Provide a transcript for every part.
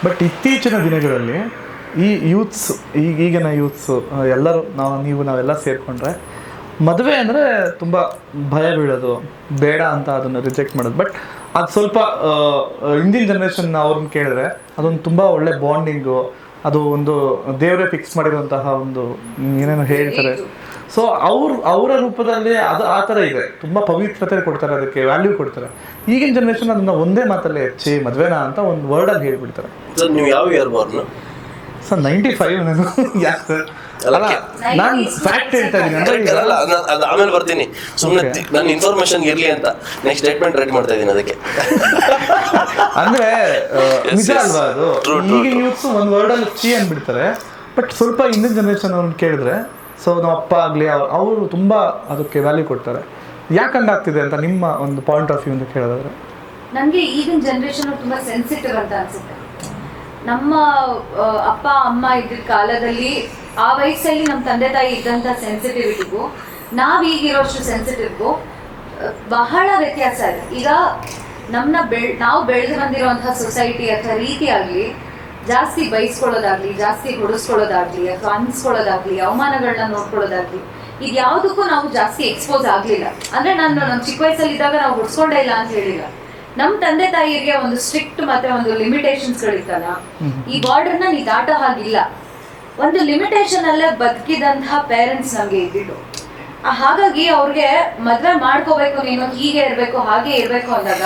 But ಇತ್ತೀಚಿನ ದಿನಗಳಲ್ಲಿ ಈ ಯೂತ್ಸ್ ಈಗಿನ ಯೂತ್ಸು ಎಲ್ಲರೂ ನಾವೆಲ್ಲ ಸೇರಿಕೊಂಡ್ರೆ ಮದುವೆ ಅಂದರೆ ತುಂಬ ಭಯ ಬೀಳೋದು, ಬೇಡ ಅಂತ ಅದನ್ನು ರಿಜೆಕ್ಟ್ ಮಾಡೋದು. ಬಟ್ ಅದು ಸ್ವಲ್ಪ ಹಿಂದಿನ ಜನ್ರೇಷನ್ ಅವ್ರನ್ನ ಕೇಳಿದ್ರೆ ಅದೊಂದು ತುಂಬ ಒಳ್ಳೆ ಬಾಂಡಿಂಗು, ಅದು ಒಂದು ದೇವರೇ ಫಿಕ್ಸ್ ಮಾಡಿರುವಂತಹ ಒಂದು ಏನೇನೋ ಹೇಳ್ತಾರೆ. ಸೊ ಅವರ ರೂಪದಲ್ಲಿ ಅದು ಆ ಥರ ಇದೆ, ತುಂಬ ಪವಿತ್ರತೆ ಕೊಡ್ತಾರೆ, ಅದಕ್ಕೆ ವ್ಯಾಲ್ಯೂ ಕೊಡ್ತಾರೆ. ಈಗಿನ ಜನ್ರೇಷನ್ ಅದನ್ನು ಒಂದೇ ಮಾತಲ್ಲಿ ಮದುವೆನಾ ಅಂತ ಒಂದು ವರ್ಡಲ್ಲಿ ಹೇಳ್ಬಿಡ್ತಾರೆ. ಸರ್ ನೀವು ಯಾವ ಇಯರ್ ಬಾರ್ನು? ಸರ್ 95 ನಾನು. ಯಾಕೆ ಸರ್? ಅಲ್ಲ ನಾನು ಫ್ಯಾಕ್ಟ್ ಹೇಳ್ತಾ ಇದ್ದೀನಿ ಅದು ಆಮೇಲೆ ಬರ್ತೀನಿ, ಸುಮ್ಮನೆ ನನ್ನ ಇನ್ಫಾರ್ಮೇಶನ್ ಇರ್ಲಿ ಅಂತ ನೆಕ್ಸ್ಟ್ ಸ್ಟೇಟ್ಮೆಂಟ್ ರೆಡಿ ಮಾಡ್ತಾ ಇದ್ದೀನಿ ಅದಕ್ಕೆ. ಅಂದ್ರೆ ನಿಜ ಅಲ್ವಾ ಅದು? ಈಗ ಯೂತ್ಸ್ ಒಂದು ವರ್ಡಲ್ಲಿ ಅಂದ್ಬಿಡ್ತಾರೆ. ಬಟ್ ಸ್ವಲ್ಪ ಹಿಂದಿನ ಜನ್ರೇಷನ್ ಅವ್ರನ್ನ ಕೇಳಿದ್ರೆ, ಸೊ ನಮ್ಮ ಅಪ್ಪ ಆಗಲಿ ಅವರು ತುಂಬ ಅದಕ್ಕೆ ವ್ಯಾಲ್ಯೂ ಕೊಡ್ತಾರೆ. ಯಾಕೆ ಹಂಗಾಗ್ತಿದೆ ಅಂತ ನಿಮ್ಮ ಒಂದು ಪಾಯಿಂಟ್ ಆಫ್ ವ್ಯೂ ಅಂತ ಕೇಳೋದಾದ್ರೆ? ನನಗೆ ಈಗಿನ ಜನ್ರೇಷನ್ ತುಂಬ ಸೆನ್ಸಿಟಿವ್ ಅಂತ ಅನ್ಸುತ್ತೆ. ನಮ್ಮ ಅಪ್ಪ ಅಮ್ಮ ಇದ್ದಿದ್ದ ಕಾಲದಲ್ಲಿ ಆ ವಯಸ್ಸಲ್ಲಿ ನಮ್ಮ ತಂದೆ ತಾಯಿ ಇದ್ದಂಥ ಸೆನ್ಸಿಟಿವಿಟಿಗೂ ನಾವೀಗಿರೋಷ್ಟು ಸೆನ್ಸಿಟಿವ್ಗೂ ಬಹಳ ವ್ಯತ್ಯಾಸ ಇದೆ. ಈಗ ನಾವು ಬೆಳೆದು ಬಂದಿರುವಂತಹ ಸೊಸೈಟಿ ಅಥವಾ ರೀತಿ ಆಗಲಿ, ಜಾಸ್ತಿ ಬಯಸ್ಕೊಳ್ಳೋದಾಗ್ಲಿ, ಜಾಸ್ತಿ ಹೊಡಿಸ್ಕೊಳ್ಳೋದಾಗ್ಲಿ, ಅಥವಾ ಅನ್ಸ್ಕೊಳ್ಳೋದಾಗ್ಲಿ, ಅವಮಾನಗಳನ್ನ ನೋಡ್ಕೊಳ್ಳೋದಾಗ್ಲಿ, ಇದು ಯಾವುದಕ್ಕೂ ನಾವು ಜಾಸ್ತಿ ಎಕ್ಸ್ಪೋಸ್ ಆಗಲಿಲ್ಲ. ಅಂದರೆ ನಮ್ಮ ಚಿಕ್ಕ ವಯಸ್ಸಲ್ಲಿದ್ದಾಗ ನಾವು ಹೊಡ್ಸ್ಕೊಂಡೇ ಇಲ್ಲ ಅಂತ ಹೇಳಿಲ್ಲ. ನಮ್ಮ ತಂದೆ ತಾಯಿಗೆ ಒಂದು ಸ್ಟ್ರಿಕ್ಟ್ ಮತ್ತೆ ಒಂದು ಲಿಮಿಟೇಷನ್ಸ್ಗಳಿತ್ತಲ್ಲ, ಈ ಬಾರ್ಡರ್ನ ನೀ ದಾಟೋ ಹಾಗಿಲ್ಲ, ಒಂದು ಲಿಮಿಟೇಷನ್ ಅಲ್ಲೇ ಬದುಕಿದಂತಹ ಪೇರೆಂಟ್ಸ್ ನಮಗೆ ಇದ್ದಿದ್ದು. ಹಾಗಾಗಿ ಅವ್ರಿಗೆ ಮದುವೆ ಮಾಡ್ಕೋಬೇಕು, ನೀನು ಹೀಗೆ ಇರಬೇಕು ಹಾಗೆ ಇರಬೇಕು ಅಂದಾಗ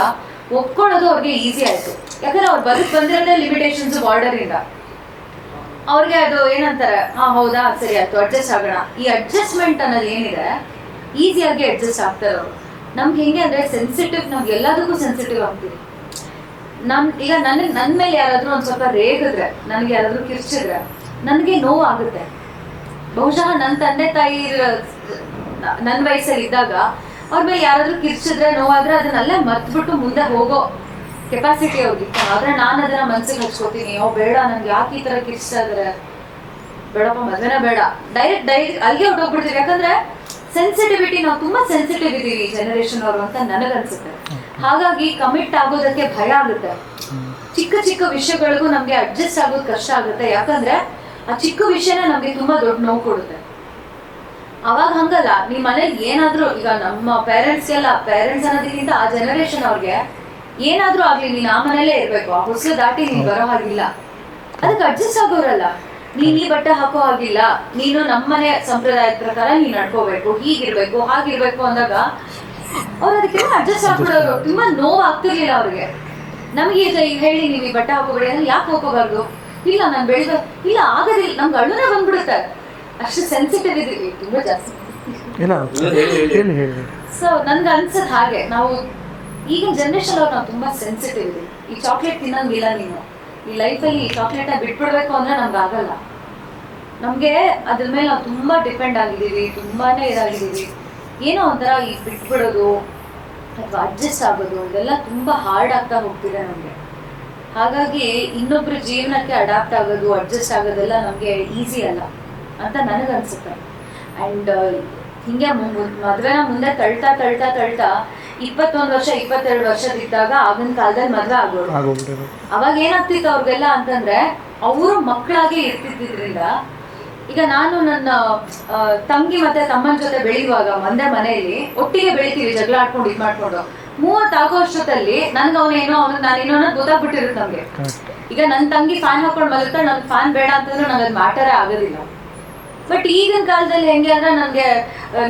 ಒಪ್ಕೊಳ್ಳೋದು ಅವ್ರಿಗೆ ಈಸಿ ಆಯಿತು. ಯಾಕಂದ್ರೆ ಅವ್ರು ಬದುಕು ಬಂದಿರೋದೇ ಲಿಮಿಟೇಷನ್ಸ್ ಬಾರ್ಡರಿಂದ. ಅವ್ರಿಗೆ ಅದು ಏನಂತಾರೆ, ಹೌದಾ ಸರಿ ಆಯ್ತು ಅಡ್ಜಸ್ಟ್ ಆಗೋಣ. ಈ ಅಡ್ಜಸ್ಟ್ಮೆಂಟ್ ಅನ್ನೋದು ಏನಿದೆ ಈಸಿಯಾಗಿ ಅಡ್ಜಸ್ಟ್ ಆಗ್ತಾರೆ ಅವರು. ನಮ್ಗೆ ಹೆಂಗೆ ಅಂದರೆ ಸೆನ್ಸಿಟಿವ್, ನಮ್ಗೆ ಎಲ್ಲದಕ್ಕೂ ಸೆನ್ಸಿಟಿವ್ ಆಗ್ತೀವಿ. ಈಗ ನನ್ನ ಮೇಲೆ ಯಾರಾದರೂ ಒಂದು ಸ್ವಲ್ಪ ರೇಗಿದ್ರೆ, ನನಗೆ ಯಾರಾದರೂ ಕಿರ್ಚಿದ್ರೆ ನನಗೆ ನೋವು ಆಗುತ್ತೆ. ಬಹುಶಃ ನನ್ನ ತಂದೆ ತಾಯಿ ನನ್ನ ವಯಸ್ಸಲ್ಲಿ ಇದ್ದಾಗ ಅವ್ರ ಮೇಲೆ ಯಾರಾದರೂ ಕಿರ್ಚಿದ್ರೆ ನೋವಾದ್ರೆ ಅದನ್ನೆಲ್ಲ ಮರ್ತ್ಬಿಟ್ಟು ಮುಂದೆ ಹೋಗೋ ಕೆಪಾಸಿಟಿ ಅವ್ರಿಗಿತ್ತು. ಆದರೆ ನಾನು ಅದನ್ನ ಮನ್ಸಿಗೆ ಹಚ್ಕೋತೀನಿ, ಬೇಡ ನನಗೆ ಯಾಕೆ ಈ ಥರ ಕಿರ್ಚ್ತಾ ಇದ್ದಾರೆ, ಬೇಡಪ್ಪ ಮದುವೆನೇ ಬೇಡ, ಡೈರೆಕ್ಟ್ ಅಲ್ಲಿಗೆ ಹೊಟ್ಟೋಗ್ಬಿಡ್ತೀವಿ. ಯಾಕಂದ್ರೆ ಸೆನ್ಸಿಟಿವಿಟಿ, ನಾವು ತುಂಬಾ ಸೆನ್ಸಿಟಿವ್ ಇದ್ದೀವಿ ಈ ಜನರೇಷನ್ ಅವರು ಅಂತ ನನಗನ್ಸುತ್ತೆ. ಹಾಗಾಗಿ ಕಮಿಟ್ ಆಗೋದಕ್ಕೆ ಭಯ ಆಗುತ್ತೆ. ಚಿಕ್ಕ ಚಿಕ್ಕ ವಿಷಯಗಳಿಗೂ ನಮ್ಗೆ ಅಡ್ಜಸ್ಟ್ ಆಗೋದು ಕಷ್ಟ ಆಗುತ್ತೆ. ಯಾಕಂದ್ರೆ ಆ ಚಿಕ್ಕ ವಿಷಯನ ನಮ್ಗೆ ತುಂಬಾ ದೊಡ್ಡ ನೋವು ಕೊಡುತ್ತೆ. ಅವಾಗ ಹಂಗಲ್ಲ, ನಿಮ್ಮ ಮನೇಲಿ ಏನಾದ್ರೂ, ಈಗ ನಮ್ಮ ಪೇರೆಂಟ್ಸ್ ಅನ್ನೋದಕ್ಕಿಂತ ಆ ಜನರೇಷನ್ ಅವ್ರಿಗೆ ಏನಾದ್ರೂ ಆಗ್ಲಿ, ನೀನ್ ಆ ಮನೇಲೇ ಇರ್ಬೇಕು, ಆ ಹೊಸಲು ದಾಟಿ ನೀನ್ ಬರೋ ಹಾಗಿಲ್ಲ, ಅದಕ್ಕೆ ಅಡ್ಜಸ್ಟ್ ಆಗೋರಲ್ಲ. ನೀನ್ ಈ ಬಟ್ಟೆ ಹಾಕೋ ಹಾಗಿಲ್ಲ, ನೀನು ನಮ್ಮನೆ ಸಂಪ್ರದಾಯದ ಪ್ರಕಾರ ನೀನ್ ನಡ್ಕೋಬೇಕು, ಹೀಗಿರ್ಬೇಕು ಹಾಗಿರ್ಬೇಕು ಅಂದಾಗ ಅವ್ರು ಅದಕ್ಕೆಲ್ಲ ಅಡ್ಜಸ್ಟ್ ಆಗ್ಬಿಡೋರು. ತುಂಬಾ ನೋವು ಆಗ್ತಿರ್ಲಿಲ್ಲ ಅವ್ರಿಗೆ. ನಮ್ಗೆ ಈಗ ಹೇಳಿ ನೀವು ಈ ಬಟ್ಟೆ ಹಾಕೋಬೇಡಿ ಅಂದ್ರೆ ಯಾಕೆ ಹಾಕೋಬಾರ್ದು, ಇಲ್ಲ ನಾನು ಇಲ್ಲ ಆಗೋದಿಲ್ಲ, ನಮ್ಗೆ ಅಳುನೇ ಬಂದ್ಬಿಡುತ್ತೆ. ಅಷ್ಟು ಸೆನ್ಸಿಟಿವ್ ಇದೀವಿ, ತುಂಬಾ ಜಾಸ್ತಿ. ಸೊ ನನ್ಗೆ ಅನ್ಸದ್ ಹಾಗೆ, ನಾವು ಈಗಿನ ಜನರೇಷನ್ ಅವ್ರು ನಾವು ತುಂಬಾ ಸೆನ್ಸಿಟಿವ್ ಇದೀವಿ. ಈ ಚಾಕ್ಲೇಟ್ ತಿನ್ನಂಗಿಲ್ಲ, ನೀನು ಈ ಲೈಫಲ್ಲಿ ಈ ಚಾಕ್ಲೇಟ್ನ ಬಿಟ್ಬಿಡ್ಬೇಕು ಅಂದ್ರೆ ನಮ್ಗೆ ಆಗಲ್ಲ. ನಮಗೆ ಅದ್ರ ಮೇಲೆ ನಾವು ತುಂಬಾ ಡಿಪೆಂಡ್ ಆಗಿದ್ದೀವಿ, ತುಂಬಾನೇ ಇದಾಗಿದ್ದೀವಿ. ಏನೋ ಒಂಥರ ಈ ಬಿಟ್ಬಿಡೋದು ಅಥವಾ ಅಡ್ಜಸ್ಟ್ ಆಗೋದು ಇದೆಲ್ಲ ತುಂಬಾ ಹಾರ್ಡ್ ಆಗ್ತಾ ಹೋಗ್ತಿದೆ ನಮಗೆ. ಹಾಗಾಗಿ ಇನ್ನೊಬ್ರ ಜೀವನಕ್ಕೆ ಅಡಾಪ್ಟ್ ಆಗೋದು, ಅಡ್ಜಸ್ಟ್ ಆಗೋದೆಲ್ಲ ನಮಗೆ ಈಸಿ ಅಲ್ಲ ಅಂತ ನನಗನ್ಸುತ್ತೆ. ಆ್ಯಂಡ್ ಹಿಂಗೆ ಮದುವೆನ ಮುಂದೆ ತಳ್ತಾ 21 ವರ್ಷ 22 ವರ್ಷದಿದ್ದಾಗ ಆಗಿನ ಕಾಲದಲ್ಲಿ ಮದುವೆ ಆಗೋರು. ಅವಾಗ ಏನಾಗ್ತಿತ್ತು ಅವ್ರಿಗೆಲ್ಲ ಅಂತಂದ್ರೆ, ಅವರು ಮಕ್ಕಳಾಗೆ ಇರ್ತಿದ್ರಿಂದ, ಈಗ ನಾನು ನನ್ನ ತಂಗಿ ಮತ್ತೆ ತಮ್ಮನ ಜೊತೆ ಬೆಳೆಯುವಾಗ ಒಂದೇ ಮನೆಯಲ್ಲಿ ಒಟ್ಟಿಗೆ ಬೆಳಿತೀವಿ, ಜಗಳ ಆಡ್ಕೊಂಡು ಇದು ಮಾಡ್ಕೊಂಡು. 30 ಆಗೋ ವರ್ಷದಲ್ಲಿ ನನ್ಗೆ ನಾನೇನೋ ಅನ್ನೋದು ಗೊತ್ತಾಗ್ಬಿಟ್ಟಿರುತ್ತೆ ನಮ್ಗೆ. ಈಗ ನನ್ನ ತಂಗಿ ಫ್ಯಾನ್ ಹಾಕೊಂಡು ಮಲಗ್ತಾ ನನ್ ಫ್ಯಾನ್ ಬೇಡ ಅಂತಂದ್ರೆ ನಂಗೆ ಅದು ಮ್ಯಾಟರೇ ಆಗೋದಿಲ್ಲ. ಬಟ್ ಈಗಿನ ಕಾಲದಲ್ಲಿ ಹೆಂಗೆ ಅಂದ್ರೆ,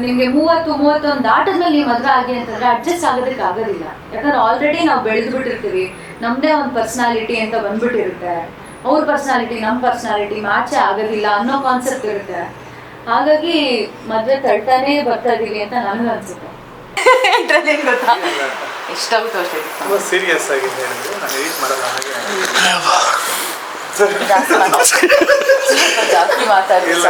ನಿಮ್ಗೆ 30-31 ದಾಟದ್ಮೇಲೆ ನೀವು ಮದುವೆ ಆಗಿ ಅಂತಂದ್ರೆ ಅಡ್ಜಸ್ಟ್ ಆಗೋದಕ್ಕೆ ಆಗೋದಿಲ್ಲ. ಯಾಕಂದ್ರೆ ಆಲ್ರೆಡಿ ನಾವು ಬೆಳೆದು ಬಿಟ್ಟಿರ್ತೀವಿ, ನಮ್ದೇ ಒಂದು ಪರ್ಸನಾಲಿಟಿ ಅಂತ ಬಂದ್ಬಿಟ್ಟಿರುತ್ತೆ. ಅವ್ರ ಪರ್ಸನಾಲಿಟಿ ನಮ್ಮ ಪರ್ಸನಾಲಿಟಿ ಮ್ಯಾಚೇ ಆಗೋದಿಲ್ಲ ಅನ್ನೋ ಕಾನ್ಸೆಪ್ಟ್ ಇರುತ್ತೆ. ಹಾಗಾಗಿ ಮದುವೆ ತಳ್ತಾನೇ ಬರ್ತಾ ಇದೀವಿ ಅಂತ ನನಗೆ ಅನ್ಸುತ್ತೆ. ಗೊತ್ತಾ ಎಷ್ಟಾಗುತ್ತೋ ಅಷ್ಟೇ ಸೀರಿಯಸ್ ಆಗಿದೆ, ಜಾಸ್ತಿ ಮಾತಾಡಿಲ್ಲ.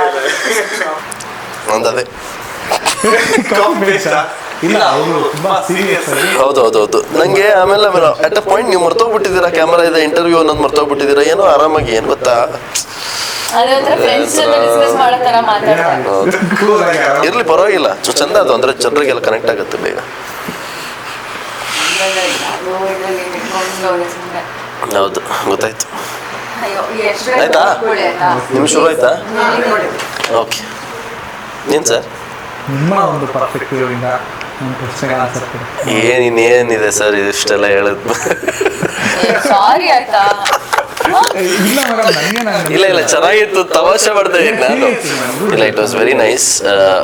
ಹೌದೌದೌದು. ನಂಗೆ ಆಮೇಲೆ ಅಟ್ ಅ ಪಾಯಿಂಟ್ ನೀವು ಮರ್ತೋಗ್ಬಿಟ್ಟಿದ್ದೀರಾ, ಕ್ಯಾಮರಾ ಇದೆ, ಇಂಟರ್ವ್ಯೂ ಅನ್ನೋದು ಮರ್ತೋಗ್ಬಿಟ್ಟಿದ್ದೀರಾ. ಏನೋ ಆರಾಮಾಗಿ ಏನ್ ಗೊತ್ತಾ, ಇರ್ಲಿ ಪರವಾಗಿಲ್ಲ, ಚಂದ ಅದು. ಅಂದ್ರೆ ಜನರಿಗೆಲ್ಲ ಕನೆಕ್ಟ್ ಆಗುತ್ತೆ ಬೇಗ. ಹೌದು, ಗೊತ್ತಾಯ್ತು. ಅಯ್ಯೋ ಎಷ್ಟು ಆಯ್ತಾ? ಆಯ್ತಾ ನಿಮ್ಗೆ ಶುರು ಆಯ್ತಾ? ಓಕೆ. ಏನು ಸರ್? ನಿಮ್ಮ ಒಂದು ಪರ್ಸ್ಪೆಕ್ಟಿವ್ ಇಂದ ನನ್ನ ಪ್ರಶ್ನೆಗೆ ಆನ್ಸರ್ ಕೊಡಿ. ಏನಿದೆ ಸರ್ ಇದಿಷ್ಟೆಲ್ಲ ಹೇಳೋದು? ಸಾರಿ ಆಯ್ತಾ ಇಲ್ಲ ಮೇಡಮ್, ನನಗೆ ಇಲ್ಲ ಚೆನ್ನಾಗಿತ್ತು, ತಮಾಷೆ ಮಾಡ್ತಾ ಇದ್ದೀನಿ ನಾನು. ಇಲ್ಲ, ಇಟ್ ವಾಸ್ ವೆರಿ ನೈಸ್.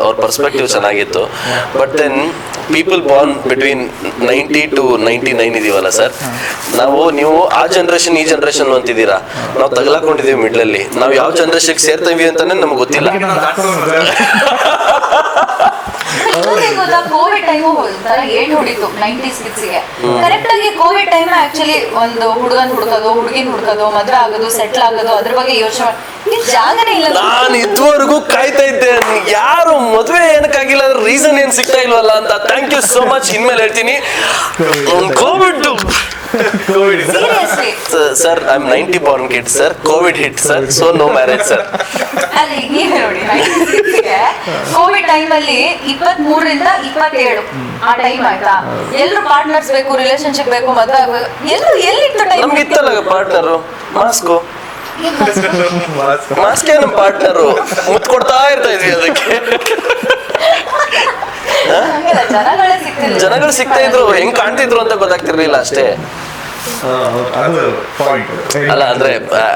ಅವ್ರ ಪರ್ಸ್ಪೆಕ್ಟಿವ್ ಚೆನ್ನಾಗಿತ್ತು. But then people born between 90 to 99 ಇದೀವಲ್ಲ ಸರ್, ನೀವು ಆ ಜನರೇಷನ್ ಈ ಜನರೇಷನ್ ಅಂತಿದ್ದೀರಾ, ನಾವು ತಗಲಾಕೊಂಡಿದೀವಿ ಮಿಡ್ಲಲ್ಲಿ. ನಾವು ಯಾವ ಜನರೇಷನ್ಗೆ ಸೇರ್ತೀವಿ ಅಂತಾನೆ ನಮ್ಗೆ ಗೊತ್ತಿಲ್ಲ. ಗೊತ್ತಾ, ಕೋವಿಡ್ ಟೈಮು ಒಂಥರ ಏನ್ ಹೊಡಿತು 90s ಕಿಡ್ಸ್ಗೆ. ಕರೆಕ್ಟ್ ಆಗಿ ಕೋವಿಡ್ ಟೈಮ್ ಆಕ್ಚುಲಿ ಒಂದು ಹುಡುಗನ್ ಹುಡ್ಕೋದು, ಹುಡುಗಿನ ಹುಡ್ಕೋದು, ಮದ್ವೆ ಆಗೋದು, ಸೆಟ್ಲ್ ಆಗೋದು, ಅದ್ರ ಬಗ್ಗೆ ಯೋಚನೆ ಜಾಗನೇ ಇಲ್ಲ. ನಾನು ಇದುವರೆಗೂ ಕಾಯ್ತಾ ಇದ್ದೆ, ಯಾರು ಮದುವೆ ಏನಕ್ಕಾಗಿಲ್ಲ ಅಂದ್ರೆ ರೀಸನ್ ಏನ್ ಸಿಗ್ತಾ ಇಲ್ವಲ್ಲ ಅಂತ. Thank you so much. ಇನ್ಮೇಲೆ ಹೇಳ್ತೀನಿ, Covid seriously sir, I am 90 born kid sir. Covid hit sir, so no marriage sir. ಅಲ್ಲಿ ನೀವೇ ನೋಡಿ, ಕೋವಿಡ್ ಟೈಮ್ ಅಲ್ಲಿ 23 ರಿಂದ 27 ಆ ಟೈಮ್ ಆಯ್ತಾ, ಎಲ್ರು ಪಾರ್ಟ್ನರ್ಸ್ ಬೇಕು, ರಿಲೇಶನ್ಶಿಪ್ ಬೇಕು, ಮದ್ವೆ ಆಗ್ಬೇಕು, ಎಲ್ಲಿತ್ತು ಟೈಮ್? ನಮ್ಗೆ ಇತ್ತಲ್ಲ ಪಾರ್ಟ್ನರು, ಮಾಸ್ಕು. ಮಾಸ್ಕೇ ನಮ್ಮ ಪಾರ್ಟ್ನರು, ಮುತ್ತು ಕೊಡ್ತಾ ಇರ್ತಾ ಇದ್ವಿ ಅದಕ್ಕೆ. ಜನಗಳು ಸಿಗ್ತಾ ಇದ್ರು, ಹೆಂಗ್ ಕಾಣ್ತಿದ್ರು ಅಂತ ಗೊತ್ತಾಗ್ತಿರ್ಲಿಲ್ಲ ಅಷ್ಟೇ. ಅಲ್ಲ ಅಂದ್ರೆ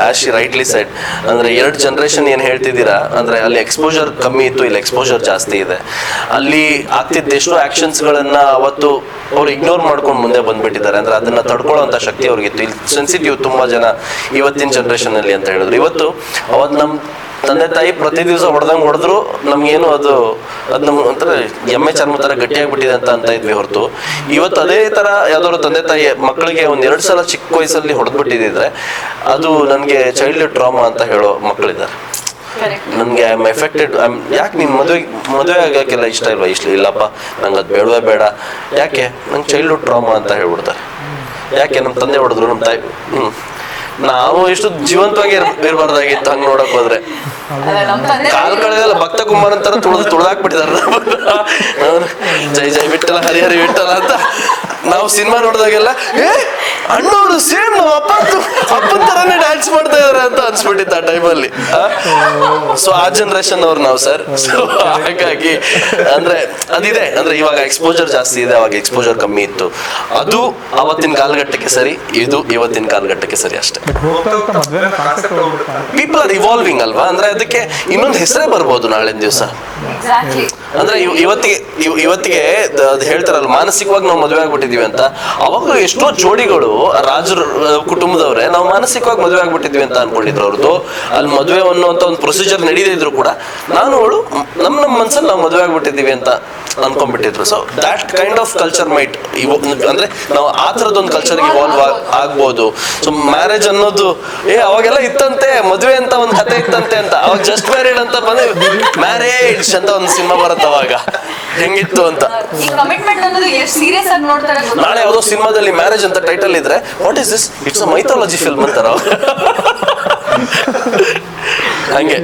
ಆಸ್ ಶಿ ರೈಟ್ಲಿ ಸೆಡ್, ಅಂದ್ರೆ 2 ಜನರೇಷನ್ ಏನ್ ಹೇಳ್ತಿದ್ದೀರಾ ಅಂದ್ರೆ ಅಲ್ಲಿ ಎಕ್ಸ್ಪೋಜರ್ ಕಮ್ಮಿ ಇತ್ತು, ಇಲ್ಲಿ ಎಕ್ಸ್ಪೋಜರ್ ಜಾಸ್ತಿ ಇದೆ. ಅಲ್ಲಿ ಆಗ್ತಿದ್ದ ಎಷ್ಟು ಆಕ್ಷನ್ಸ್ ಗಳನ್ನ ಅವತ್ತು ಅವ್ರು ಇಗ್ನೋರ್ ಮಾಡ್ಕೊಂಡು ಮುಂದೆ ಬಂದ್ಬಿಟ್ಟಿದ್ದಾರೆ. ಅಂದ್ರೆ ಅದನ್ನ ತಡ್ಕೊಳ್ಳೋಂಥ ಶಕ್ತಿ ಅವ್ರಿಗಿತ್ತು. ಇಲ್ಲಿ ಸೆನ್ಸಿಟಿವ್ ತುಂಬಾ ಜನ ಇವತ್ತಿನ ಜನರೇಷನ್ ಅಲ್ಲಿ ಅಂತ ಹೇಳಿದ್ರು. ಅವತ್ತು ನಮ್ ತಂದೆ ತಾಯಿ ಪ್ರತಿ ದಿವಸ ಹೊಡೆದ್ರು, ನಮ್ಗೇನು ಅದು ನಮ್ಗೆ ಒಂಥರ ಎಮ್ಮೆ ಚರ್ಮ ತರ ಗಟ್ಟಿಯಾಗ್ಬಿಟ್ಟಿದೆ ಅಂತ ಇದ್ವಿ ಹೊರತು, ಇವತ್ತು ಅದೇ ತರ ಯಾವ್ದಾದ್ರು ತಂದೆ ತಾಯಿ ಮಕ್ಕಳಿಗೆ 1-2 ಸಲ ಚಿಕ್ಕ ವಯಸ್ಸಲ್ಲಿ ಹೊಡೆದ್ಬಿಟ್ಟಿದ್ರೆ ಅದು ನನಗೆ ಚೈಲ್ಡ್ಹುಡ್ ಟ್ರಾಮಾ ಅಂತ ಹೇಳೋ ಮಕ್ಕಳಿದ್ದಾರೆ. ನನ್ಗೆ ಐ ಆಮ್ ಎಫೆಕ್ಟೆಡ್. ಯಾಕೆ ನೀನ್ ಮದುವೆ ಆಗಕ್ಕೆಲ್ಲ ಇಷ್ಟ ಇಲ್ವಾ? ಇಲ್ಲಪ್ಪ, ನಂಗೆ ಅದು ಬೇಡವೇ ಬೇಡ. ಯಾಕೆ? ನಂಗೆ ಚೈಲ್ಡ್ಹುಡ್ ಟ್ರಾಮಾ ಅಂತ ಹೇಳ್ಬಿಡ್ತಾರೆ. ಯಾಕೆ? ನಮ್ಮ ತಂದೆ ಹೊಡೆದ್ರು, ನಮ್ಮ ತಾಯಿ. ನಾವು ಎಷ್ಟು ಜೀವಂತವಾಗಿ ಇರಬಾರ್ದಾಗಿತ್ತು ಹಂಗ್ ನೋಡಕ್ ಹೋದ್ರೆ. ಕಾಲ್ ಕಳೆದಲ್ಲ ಭಕ್ತ ಕುಮಾರ್ ಅಂತಾರ ತುಳಿದಾಕ್ಬಿಟ್ಟಿದಾರ. ಜೈ ಜೈ ವಿಠಲ ಹರಿ ಹರಿ ವಿಠಲ ಅಂತ ನಾವು ಸಿನಿಮಾ ನೋಡಿದಾಗೆಲ್ಲ ಅಣ್ಣವರು ಸೇಮ್ ನಾವು ಅಪ್ಪನ ತರಾನೇ ಡ್ಯಾನ್ಸ್ ಮಾಡ್ತಾ ಇದಾರೆ ಅಂತ ಅನ್ಸ್ಬಿಟ್ಟಿತ್ತು ಆ ಟೈಮಲ್ಲಿ. ಸೊ ಆ ಜನರೇಷನ್ ಅವ್ರು ನಾವು ಸರ್. ಸೊ ಹಾಗಾಗಿ ಅಂದ್ರೆ ಅದಿದೆ, ಅಂದ್ರೆ ಇವಾಗ ಎಕ್ಸ್ಪೋಜರ್ ಜಾಸ್ತಿ ಇದೆ, ಅವಾಗ ಎಕ್ಸ್ಪೋಜರ್ ಕಮ್ಮಿ ಇತ್ತು. ಅದು ಅವತ್ತಿನ ಕಾಲಘಟ್ಟಕ್ಕೆ ಸರಿ, ಇದು ಇವತ್ತಿನ ಕಾಲಘಟ್ಟಕ್ಕೆ ಸರಿ ಅಷ್ಟೇ. ಪೀಪಲ್ ಆರ್ ಇವಾಲ್ವಿಂಗ್ ಅಲ್ವಾ? ಅಂದ್ರೆ ಅದಕ್ಕೆ ಇನ್ನೊಂದು ಹೆಸರೇ ಬರ್ಬೋದು ನಾಳಿನ ದಿವಸ. ಅಂದ್ರೆ ಇವತ್ತಿಗೆ ಅದು ಹೇಳ್ತಾರಲ್ಲ, ಮಾನಸಿಕವಾಗಿ ನಾವು ಮದುವೆ ಆಗ್ಬಿಟ್ಟಿದೀವಿ ಅಂತ. ಅವಾಗ ಎಷ್ಟೋ ಜೋಡಿಗಳು ರಾಜರ ಕುಟುಂಬದವ್ರೆ ನಾವು ಮಾನಸಿಕವಾಗಿ ಮದುವೆ ಆಗ್ಬಿಟ್ಟಿದ್ವಿ ಅಂತ ಅನ್ಕೊಂಡಿದ್ರು. ಅವ್ರದ್ದು ಅಲ್ಲಿ ಮದುವೆ ಅನ್ನುವಂತ ಒಂದು ಪ್ರೊಸೀಜರ್ ನಡೀತಿದ್ರು ಕೂಡ, ನಾನು ಅವಳು ನಮ್ಮ ಮನ್ಸಲ್ಲಿ ನಾವು ಮದುವೆ ಆಗ್ಬಿಟ್ಟಿದೀವಿ ಅಂತ ಅನ್ಕೊಂಡ್ಬಿಟ್ಟಿದ್ರು. So that kind of culture might ಅಂದ್ರೆ ನಾವು ಆ ತರದೊಂದು ಕಲ್ಚರ್ ಇವಾಲ್ವ್ ಆಗ್ಬೋದು. ಸೊ ಮ್ಯಾರೇಜ್ ಅನ್ನೋದು ಅವಾಗೆಲ್ಲ ಇತ್ತಂತೆ, ಮದುವೆ ಅಂತ ಒಂದು ಕತೆ ಇತ್ತಂತೆ ಅಂತ. ಅವಾಗ ಜಸ್ಟ್ ಮ್ಯಾರಿಡ್ ಅಂತ ಬಂದ್ರೆ ಮ್ಯಾರೇಜ್ ಅಂತ ಒಂದು ಸಿನಿಮಾ ಬರುತ್ತೆ. ಅವಾಗ ಹೆಂಗಿತ್ತು ಅಂತ. ನಾಳೆ ಯಾವುದೋ ಸಿನಿಮಾದಲ್ಲಿ ಮ್ಯಾರೇಜ್ ಅಂತ ಟೈಟಲ್ ಇದ್ರೆ what is this, it's a mythology film ಅಂತಾರ ಹಂಗೆ.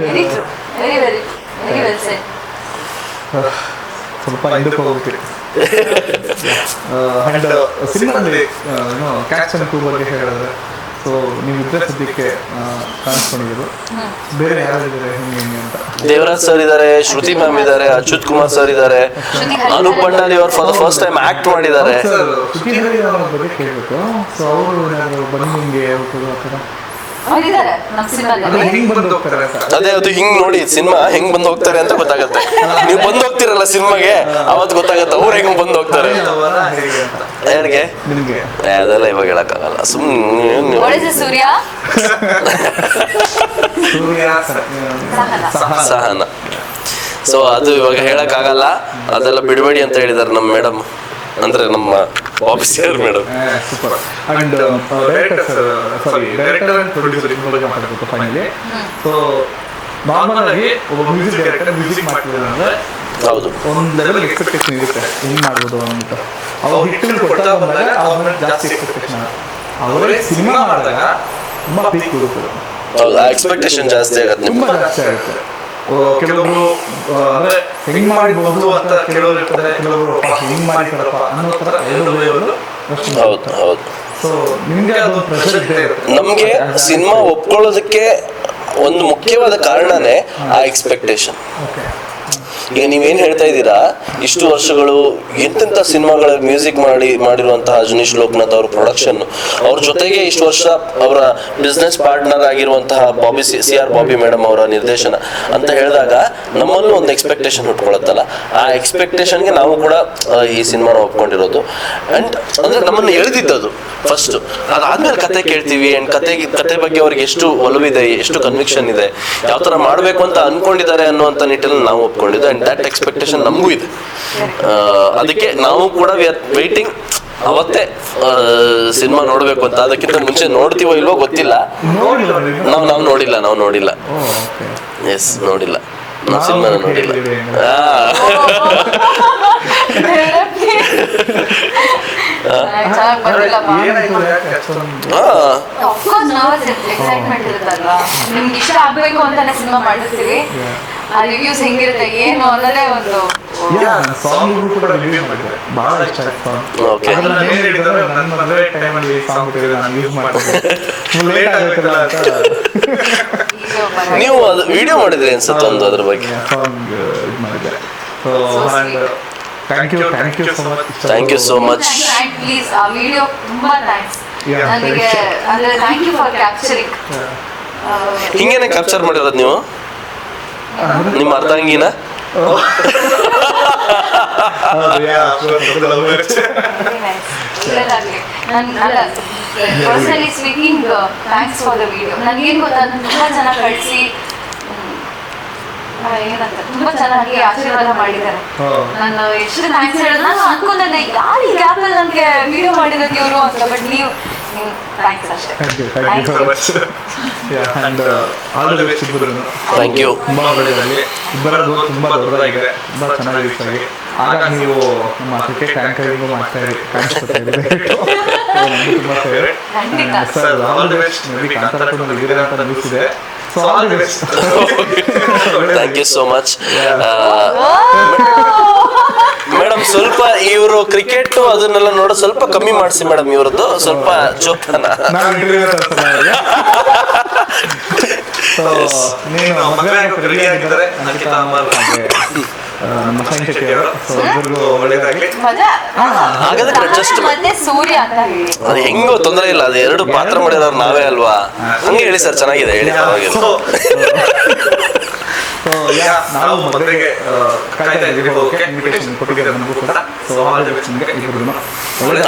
ಸ್ವಲ್ಪ ಹಿಂದಕ್ಕೆ ಹೋಗ್ತೀವಿ. ಅಂಡ್ ಸಿನಿಮಾದಲ್ಲಿ ಕ್ಯಾಚ್ ಅಂಡ್ ಕೂಲ್ ಬಗ್ಗೆ ಹೇಳಿದ್ರೆ, ಸೊ ನೀವು ಇದ್ರೆ ಸದ್ಯಕ್ಕೆ ಕಾಣಿಸ್ಕೊಂಡಿದ್ರು, ಬೇರೆ ಯಾರಿದ್ದಾರೆ ಹೆಂಗೆ ಅಂತ? ದೇವರಾಜ್ ಸರ್ ಇದ್ದಾರೆ, ಶ್ರುತಿ ಮ್ಯಾಮ್ ಇದ್ದಾರೆ, ಅಚ್ಯುತ್ ಕುಮಾರ್ ಸರ್ ಇದ್ದಾರೆ, ಅನೂಪ್ ಭಂಡಾರಿ ಅವರು for the first time act ಮಾಡಿದ್ದಾರೆ. ಬಗ್ಗೆ ಕೇಳಬೇಕು. ಸೊ ಅವರು ಬಂದು ನಿಮಗೆ ಅದೇ ಅದು ಹಿಂಗ್ ನೋಡಿ ಸಿನಿಮಾ ಹೆಂಗ್ ಬಂದು ಹೋಗ್ತಾರೆ ಅಂತ ಗೊತ್ತಾಗತ್ತೆ. ನೀವು ಬಂದು ಹೋಗ್ತಿರಲ್ಲ ಸಿನಿಮಾಗೆ, ಅವತ್ತು ಗೊತ್ತಾಗತ್ತೆ ಅವ್ರು ಹೆಂಗ್ ಬಂದು ಹೋಗ್ತಾರೆ. ಯಾರಿಗೆ? ಅದೆಲ್ಲ ಇವಾಗ ಹೇಳಕ್ಕಾಗಲ್ಲ. ಸಹನ. ಸೊ ಅದು ಇವಾಗ ಹೇಳಕ್ಕಾಗಲ್ಲ, ಅದೆಲ್ಲ ಬಿಡಬೇಡಿ ಅಂತ ಹೇಳಿದಾರೆ ನಮ್ಮ ಮೇಡಮ್, ಅಂದ್ರೆ ನಮ್ಮ officer madam. Super. And director and producer ಬಗ್ಗೆ ಮಾತಾಡಬೇಕು ಫೈನಲಿ. ಸೊ ನಾರ್ಮಲ್ ಆಗಿ ಒಬ್ಬ ಮ್ಯೂಸಿಕ್ ಡೈರೆಕ್ಟರ್ ಮ್ಯೂಸಿಕ್ ಮಾಡ್ತಿದ್ದಾರೆ ಅಂದ್ರೆ ಹೌದು ಒಂದು ಲೆವೆಲ್ ಎಕ್ಸ್ಪೆಕ್ಟೇಷನ್ ಇರುತ್ತೆ, ಹೆಂಗ್ ಮಾಡ್ಬೋದು ಅಂತ. ಅವ್ರು ಹಿಟ್ಟನ್ನು ಕೊಡ್ತಾ ಬಂದಾಗ ಅವ್ರ ಜಾಸ್ತಿ ಎಕ್ಸ್ಪೆಕ್ಟೇಷನ್. ಅವರೇ ಸಿನಿಮಾ ಮಾಡಿದಾಗ ತುಂಬಾ ಪೀಕ್ ಕೊಡುತ್ತೆ. ಹೌದು, ಆ ಎಕ್ಸ್ಪೆಕ್ಟೇಷನ್ ಜಾಸ್ತಿ ಆಗುತ್ತೆ, ತುಂಬಾ ಜಾಸ್ತಿ ಆಗುತ್ತೆ. ಕೆಲವರು ಅಂದ್ರೆ ಹೆಂಗ್ ಮಾಡಿಬಹುದು ಅಂತ ಕೆಲವರು ಇರ್ತಾರೆ, ಕೆಲವರು ಹೆಂಗ್ ಮಾಡಿದಾರಪ್ಪ ಅನ್ನೋ ತರ ಹೌದು ಹೌದು. ಸೊ ನಿಮಗೆ ಅದೊಂದು ಪ್ರೆಷರ್ ಇದ್ದೇ ಇರುತ್ತೆ. ನಮಗೆ ಸಿನಿಮಾ ಒಪ್ಕೊಳ್ಳೋದಕ್ಕೆ ಒಂದು ಮುಖ್ಯವಾದ ಕಾರಣನೇ ಆ ಎಕ್ಸ್ಪೆಕ್ಟೇಷನ್. ಓಕೆ. ಈಗ ನೀವೇನು ಹೇಳ್ತಾ ಇದ್ದೀರಾ, ಇಷ್ಟು ವರ್ಷಗಳು ಎಂತೆಂಥ ಸಿನಿಮಾಗಳ ಮ್ಯೂಸಿಕ್ ಮಾಡಿರುವಂತಹ ಅಜನೀಶ್ ಲೋಕನಾಥ್ ಅವ್ರ ಪ್ರೊಡಕ್ಷನ್, ಅವ್ರ ಜೊತೆಗೆ ಇಷ್ಟು ವರ್ಷ ಅವರ ಬಿಸ್ನೆಸ್ ಪಾರ್ಟ್ನರ್ ಆಗಿರುವಂತಹ ಬಾಬಿ ಮೇಡಮ್ ಅವರ ನಿರ್ದೇಶನ ಅಂತ ಹೇಳಿದಾಗ ನಮ್ಮಲ್ಲೂ ಒಂದು ಎಕ್ಸ್ಪೆಕ್ಟೇಷನ್ ಹುಟ್ಕೊಳತ್ತಲ್ಲ, ಆ ಎಕ್ಸ್ಪೆಕ್ಟೇಷನ್ಗೆ ನಾವು ಕೂಡ ಈ ಸಿನಿಮಾನ ಒಪ್ಕೊಂಡಿರೋದು. ಅಂಡ್ ಅಂದ್ರೆ ನಮ್ಮನ್ನು ಎಳೆದಿದ್ದದು ಫಸ್ಟ್. ಅದಾದ್ಮೇಲೆ ಕತೆ ಕೇಳ್ತೀವಿ ಅಂಡ್ ಕತೆ ಬಗ್ಗೆ ಅವ್ರಿಗೆ ಎಷ್ಟು ಒಲವಿದೆ, ಎಷ್ಟು ಕನ್ವಿಕ್ಷನ್ ಇದೆ, ಯಾವ ಥರ ಮಾಡಬೇಕು ಅಂತ ಅನ್ಕೊಂಡಿದ್ದಾರೆ ಅನ್ನುವಂಥ ನಿಟ್ಟಿನಲ್ಲಿ ನಾವು ಒಪ್ಕೊಂಡಿದ್ದು. ಅಂಡ್ ದಟ್ ಎಕ್ಸ್ಪೆಕ್ಟೇಷನ್ ನಮಗೂ ಇದೆ. ಅದಕ್ಕೆ ನಾವು ಕೂಡ ವಿ ಆರ್ ವೈಟಿಂಗ್ ಅವತ್ತೇ ಸಿನಿಮಾ ನೋಡ್ಬೇಕು ಅಂತ. ಅದಕ್ಕಿಂತ ಮುಂಚೆ ನೋಡ್ತೀವೋ ಇಲ್ವೋ ಗೊತ್ತಿಲ್ಲ. ನಾವು ನೋಡಿಲ್ಲ. ಎಸ್, ನೋಡಿಲ್ಲ. ನಾವು ಸಿನಿಮಾನ ನೋಡಿಲ್ಲ. ಎಕ್ಸೈಟ್ಮೆಂಟ್ ಇರುತ್ತಲ್ವಾ, ನಿಮ್ಗೆ ಇಷ್ಟ ಆಗ್ಬೇಕು ಅಂತಾನೆ ಸಿನಿಮಾ ಮಾಡಿರ್ತೀವಿ. ಆ ರಿವ್ಯೂಸ್ ಹೆಂಗಿರುತ್ತೆ ಏನು ಅನ್ನೋದೇ ಒಂದು ಸಾಂಗ್ ಕೂಡ ರಿವ್ಯೂ ಮಾಡಿದ್ದಾರೆ, ಬಹಳ ಇಷ್ಟ ಆಯ್ತು. ಓಕೆ. ನನ್ನ ಮದುವೆ ಟೈಮಲ್ಲಿ ಸಾಂಗ್ ನಾನು ಯೂಸ್ ಮಾಡ್ತಿದ್ದೆ, ಲೇಟ್ ಆಗಬೇಕಲ್ಲ ಅಂತ ನೀವು ಅದು ವಿಡಿಯೋ ಮಾಡಿದ್ರಿ ಅನ್ಸುತ್ತೆ ಒಂದು ಅದ್ರ ಬಗ್ಗೆ. ಸಾಂಗ್ ಇದು ಮಾಡಿದ್ದಾರೆ. So and thank you so much. Thank you so much. Please ಆ ವಿಡಿಯೋ ತುಂಬಾ ಥ್ಯಾಂಕ್ಸ್. Yeah, ನನಗೆ ಅಂದ್ರೆ ಥ್ಯಾಂಕ್ ಯು ಫಾರ್ ಕ್ಯಾಪ್ಚರಿಂಗ್. ಹಿಂಗೇನೆ ಕ್ಯಾಪ್ಚರ್ ಮಾಡಿರೋದು ನೀವು ನಿಮ್ಮ ಅರ್ಧಾಂಗಿನ? Personally speaking, thanks for the video. ನನಗೇನು ಗೊತ್ತಾ, ತುಂಬಾ ಚೆನ್ನಾಗಿ ಕಳಿಸಿ ಏನಂತ ತುಂಬಾ ಚೆನ್ನಾಗಿ ಆಶೀರ್ವಾದ ಮಾಡಿದ್ದಾರೆ. ನಾನು ಎಷ್ಟು ಥ್ಯಾಂಕ್ಸ್ ಹೇಳೋದು, ನಾನು ಅನ್ಕೊಂಡೆ ಯಾರು ಈ ಗ್ಯಾಪಲ್ಲಿ ನನಗೆ ವಿಡಿಯೋ ಮಾಡಿರೋದು ಇವರು ಅಂತ. ಬಟ್ ನೀವು ಥ್ಯಾಂಕ್ಸ್ ಅಷ್ಟೇ. Thank you so much. And all the best ಇಬ್ಬರು. Thank you. ತುಂಬ ಒಳ್ಳೆಯದಾಗಲಿ. ಇಬ್ಬರದ್ದು ತುಂಬ ದೊಡ್ಡದಾಗಿದೆ, ತುಂಬ ಚೆನ್ನಾಗಿ ರೀಚ್ ಆಗಿ. ಆಗ ನೀವು ನಮ್ಮ ಕ್ರಿಕೆಟ್ ಆ್ಯಂಕರಿಂಗು ಮಾಡ್ತಾ ಇರಿ, ಕಾಣಿಸ್ಕೊತಾ ಇದ್ದೀವಿ. ನಮಗೆ ತುಂಬ favourite. Sir all the best. Maybe Kantara ಕೂಡ ಇದ್ದೀರಾ ಅಂತ ಅನಿಸಿದೆ. So all the best. Thank you so much. Madam ಸ್ವಲ್ಪ ಇವರು ಕ್ರಿಕೆಟ್ ಅದನ್ನೆಲ್ಲ ನೋಡೋ ಸ್ವಲ್ಪ ಕಮ್ಮಿ ಮಾಡಿಸಿ ಮೇಡಮ್, ಇವ್ರದ್ದು ಸ್ವಲ್ಪ ಜೋಕ್ತನ. ನೀನು ಮದುವೆ ರೆಡಿ ಆಗಿದ್ದಾರೆ ಅಂಕಿತಾ ಅಮರ್ ನಮ್ಮ ಸಂಖ್ಯೆ ಅವರು. ಸೊ ಇಬ್ಬರಿಗೂ ಒಳ್ಳೆಯದಾಗಲಿ. ಹಾಗಾದ್ರೆ ಜಸ್ಟ್ ಮತ್ತೆ ಸೂರ್ಯ ಅಂತ ಹೇಳಿ ಅದು ಹೆಂಗೋ ತೊಂದರೆ ಇಲ್ಲ, ಅದು ಎರಡು ಪಾತ್ರ ಮಾಡಿರೋರು ನಾವೇ ಅಲ್ವಾ. ಹಂಗೆ ಹೇಳಿ ಸರ್, ಚೆನ್ನಾಗಿದೆ ಹೇಳಿ. ಸೊ ನಾವು ಮದುವೆಗೆ ಕಾಯ್ತಾ ಇದ್ದೀವಿ, ಹೋಗೋಕೆ ಇನ್ವಿಟೇಷನ್ ಕೊಟ್ಟಿದ್ದಾರೆ ನಮಗೂ ಕೂಡ. ಸೊ ಆಲ್ ದಿ ಬೆಸ್ಟ್ ನಿಮಗೆ ಇಬ್ಬರಿಗೂ.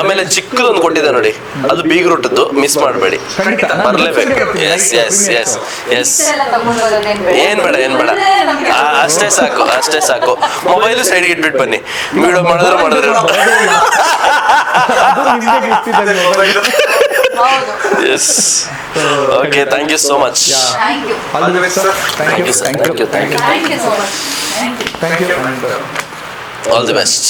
ಆಮೇಲೆ ಚಿಕ್ಕದೊಂದು ಕೊಟ್ಟಿದೆ ನೋಡಿ, ಅದು ಬೀಗ್ ರೂಟದ್ದು, ಮಿಸ್ ಮಾಡಬೇಡಿ, ಬರಲೇಬೇಕು. Yes yes yes yes. ಏನ್ ಬೇಡ ಅಷ್ಟೇ ಸಾಕು. ಮೊಬೈಲು ಸೈಡ್ಗೆ ಇಟ್ಬಿಟ್ಟು ಬನ್ನಿ, ವಿಡಿಯೋ ಮಾಡಿದ್ರೆ yes. Okay, thank you so much. All the best sir. Thank you so much. Thank you. Thank you. All the best.